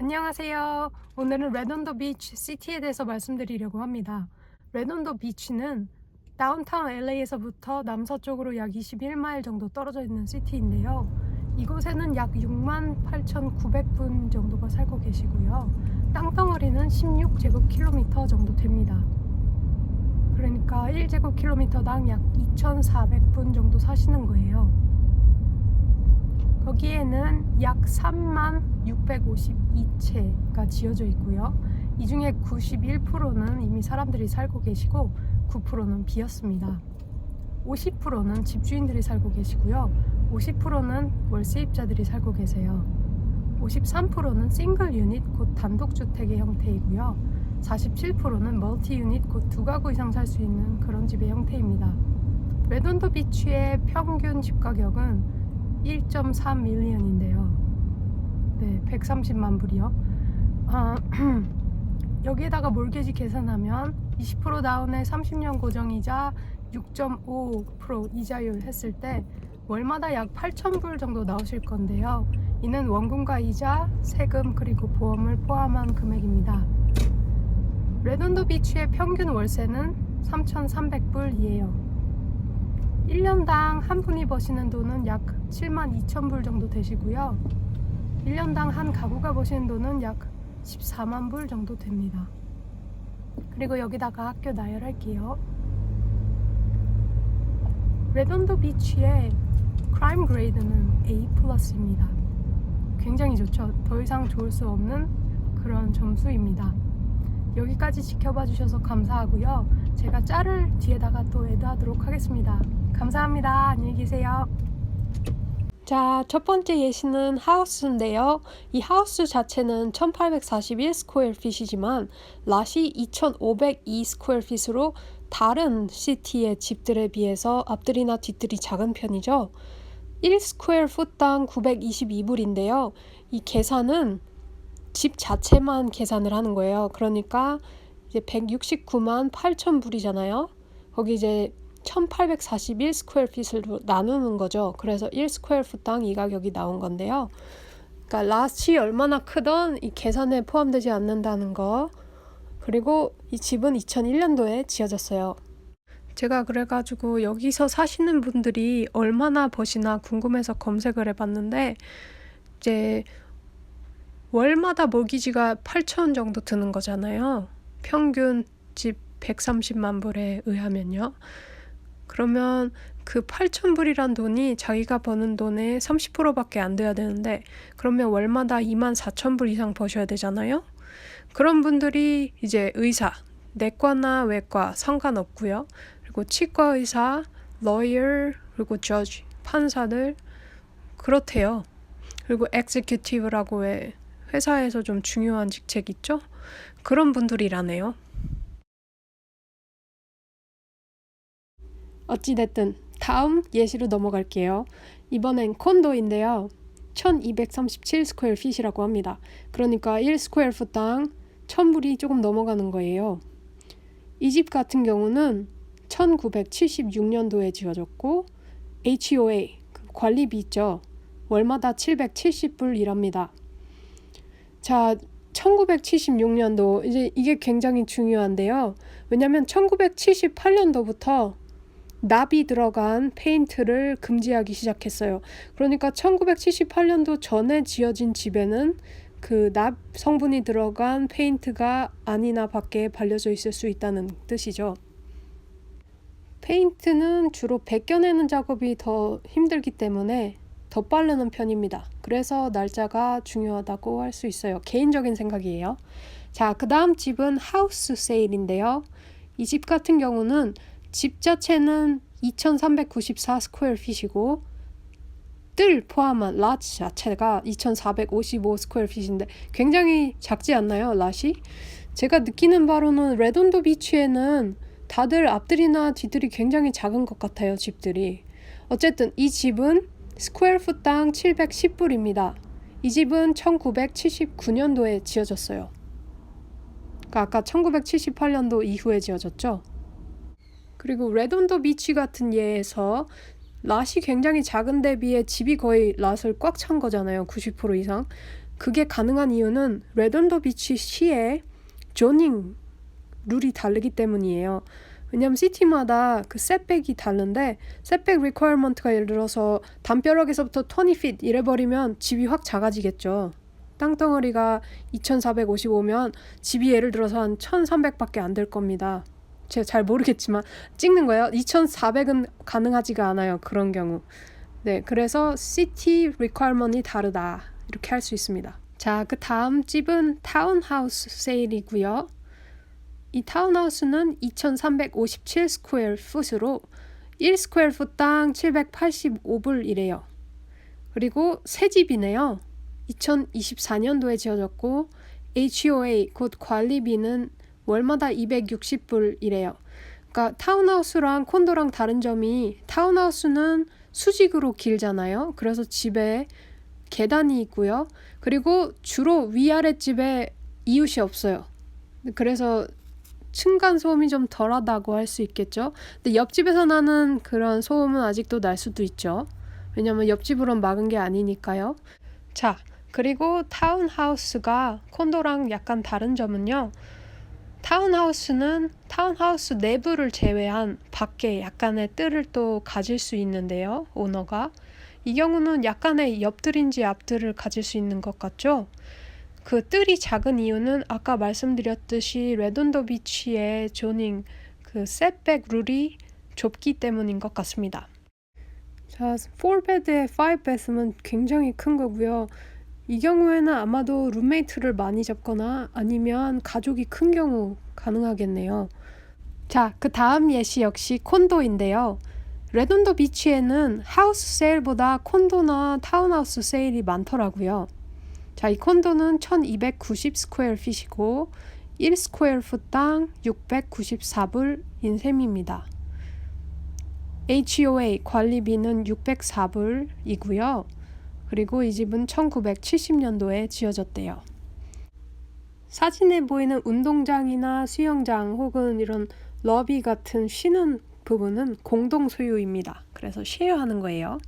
안녕하세요. 오늘은 레돈도 비치 시티에 대해서 말씀드리려고 합니다. 레돈도 비치는 다운타운 LA에서부터 남서쪽으로 약 21마일 정도 떨어져 있는 시티인데요. 이곳에는 약 68,900분 정도가 살고 계시고요. 땅덩어리는 16제곱킬로미터 정도 됩니다. 그러니까 1제곱킬로미터당 약 2,400분 정도 사시는 거예요. 거기에는 약 3652채가 지어져 있고요. 이 중에 91%는 이미 사람들이 살고 계시고 9%는 비었습니다. 50%는 집주인들이 살고 계시고요. 50%는 월세입자들이 살고 계세요. 53%는 싱글 유닛 곧 단독주택의 형태이고요. 47%는 멀티 유닛 곧 두 가구 이상 살 수 있는 그런 집의 형태입니다. 레돈도 비치의 평균 집가격은 1.3밀리언인데요. 네, 130만 불이요. 여기에다가 몰개지 계산하면 20% 다운에 30년 고정이자 6.5% 이자율 했을 때 월마다 약 8,000불 정도 나오실 건데요. 이는 원금과 이자, 세금 그리고 보험을 포함한 금액입니다. 레돈도 비치의 평균 월세는 3,300불이에요. 1년당 한 분이 버시는 돈은 약 72,000불 정도 되시고요. 1년당 한 가구가 버시는 돈은 약 14만 불 정도 됩니다. 그리고 여기다가 학교 나열할게요. 레돈도 비치의 크라임 그레이드는 A+입니다. 굉장히 좋죠. 더 이상 좋을 수 없는 그런 점수입니다. 여기까지 지켜봐 주셔서 감사하고요. 제가 짤을 뒤에다가 또 애드하도록 하겠습니다. 감사합니다. 안녕히 계세요. 자, 첫 번째 예시는 하우스인데요. 이 하우스 자체는 1841 스퀘어핏이지만 랏이 2502 스퀘어핏으로 다른 시티의 집들에 비해서 앞들이나 뒷들이 작은 편이죠. 1 스퀘어풋당 922불인데요. 이 계산은 집 자체만 계산을 하는 거예요. 그러니까 이제 169만 8천 불이잖아요. 거기 이제 1841 스퀘어핏을 나누는 거죠. 그래서 1 스퀘어풋당 이 가격이 나온 건데요. 그러니까 랏이 얼마나 크던 이 계산에 포함되지 않는다는 거. 그리고 이 집은 2001년도에 지어졌어요. 제가 그래가지고 여기서 사시는 분들이 얼마나 버시나 궁금해서 검색을 해봤는데 이제 월마다 몰기지가 8,000원 정도 드는 거잖아요. 평균 집 130만 불에 의하면요. 그러면 그 8,000불이란 돈이 자기가 버는 돈의 30%밖에 안 돼야 되는데 그러면 월마다 24,000불 이상 버셔야 되잖아요. 그런 분들이 이제 의사, 내과나 외과 상관없고요. 그리고 치과 의사, lawyer, 그리고 judge, 판사들 그렇대요. 그리고 executive라고 회사에서 좀 중요한 직책 있죠? 그런 분들이라네요. 어찌됐든 다음 예시로 넘어갈게요. 이번엔 콘도인데요. 1237 스퀘어핏이라고 합니다. 그러니까 1 스퀘어풋당 1000불이 조금 넘어가는 거예요. 이 집 같은 경우는 1976년도에 지어졌고 HOA, 관리비 있죠. 월마다 770불이랍니다. 자, 1976년도 이제 이게 굉장히 중요한데요. 왜냐하면 1978년도부터 납이 들어간 페인트를 금지하기 시작했어요. 그러니까 1978년도 전에 지어진 집에는 그 납 성분이 들어간 페인트가 안이나 밖에 발려져 있을 수 있다는 뜻이죠. 페인트는 주로 벗겨내는 작업이 더 힘들기 때문에 더 빠르는 편입니다. 그래서 날짜가 중요하다고 할 수 있어요. 개인적인 생각이에요. 자, 그 다음 집은 하우스 세일인데요. 이 집 같은 경우는 집 자체는 2394 스퀘어핏이고 뜰 포함한 랏 자체가 2455 스퀘어핏인데 굉장히 작지 않나요? 랏이? 제가 느끼는 바로는 레돈도 비치에는 다들 앞들이나 뒤들이 굉장히 작은 것 같아요. 집들이. 어쨌든 이 집은 스퀘어풋당 710불입니다. 이 집은 1979년도에 지어졌어요. 그러니까 아까 1978년도 이후에 지어졌죠. 그리고 레돈도 비치 같은 예에서 랏이 굉장히 작은 데 비해 집이 거의 랏을 꽉 찬 거잖아요. 90% 이상. 그게 가능한 이유는 레돈도 비치 시의 조닝 룰이 다르기 때문이에요. 왜냐면 시티마다 그 setback이 다른데 setback requirement가 예를 들어서 담벼락에서부터 20feet 이래버리면 집이 확 작아지겠죠. 땅덩어리가 2455면 집이 예를 들어서 한 1300밖에 안 될 겁니다. 제가 잘 모르겠지만 찍는 거예요. 2400은 가능하지가 않아요. 그런 경우. 네, 그래서 city requirement이 다르다. 이렇게 할 수 있습니다. 자, 그 다음 집은 타운하우스 세일이고요. 이 타운하우스는 2357 스퀘어 풋으로 1 스퀘어 풋당 785불이래요. 그리고 새 집이네요. 2024년도에 지어졌고 HOA 곧 관리비는 월마다 260불이래요. 그러니까 타운하우스랑 콘도랑 다른 점이 타운하우스는 수직으로 길잖아요. 그래서 집에 계단이 있고요. 그리고 주로 위아래 집에 이웃이 없어요. 그래서 층간 소음이 좀 덜하다고 할 수 있겠죠. 근데 옆집에서 나는 그런 소음은 아직도 날 수도 있죠. 왜냐면 옆집으로는 막은 게 아니니까요. 자, 그리고 타운하우스가 콘도랑 약간 다른 점은요. 타운하우스는 타운하우스 내부를 제외한 밖에 약간의 뜰을 또 가질 수 있는데요. 오너가. 이 경우는 약간의 옆뜰인지 앞뜰을 가질 수 있는 것 같죠? 그 뜰이 작은 이유는 아까 말씀드렸듯이 레돈도 비치의 조닝 그 setback 룰이 좁기 때문인 것 같습니다. 자, 4bed에 5bed은 굉장히 큰 거고요. 이 경우에는 아마도 룸메이트를 많이 잡거나 아니면 가족이 큰 경우 가능하겠네요. 자, 그 다음 예시 역시 콘도인데요. 레돈도 비치에는 하우스 세일보다 콘도나 타운하우스 세일이 많더라고요. 자, 이 콘도는 1290 스퀘어 핏이고 1 스퀘어 풋당 694불인 셈입니다. HOA 관리비는 604불이고요. 그리고 이 집은 1970년도에 지어졌대요. 사진에 보이는 운동장이나 수영장 혹은 이런 러비 같은 쉬는 부분은 공동 소유입니다. 그래서 쉐어하는 거예요.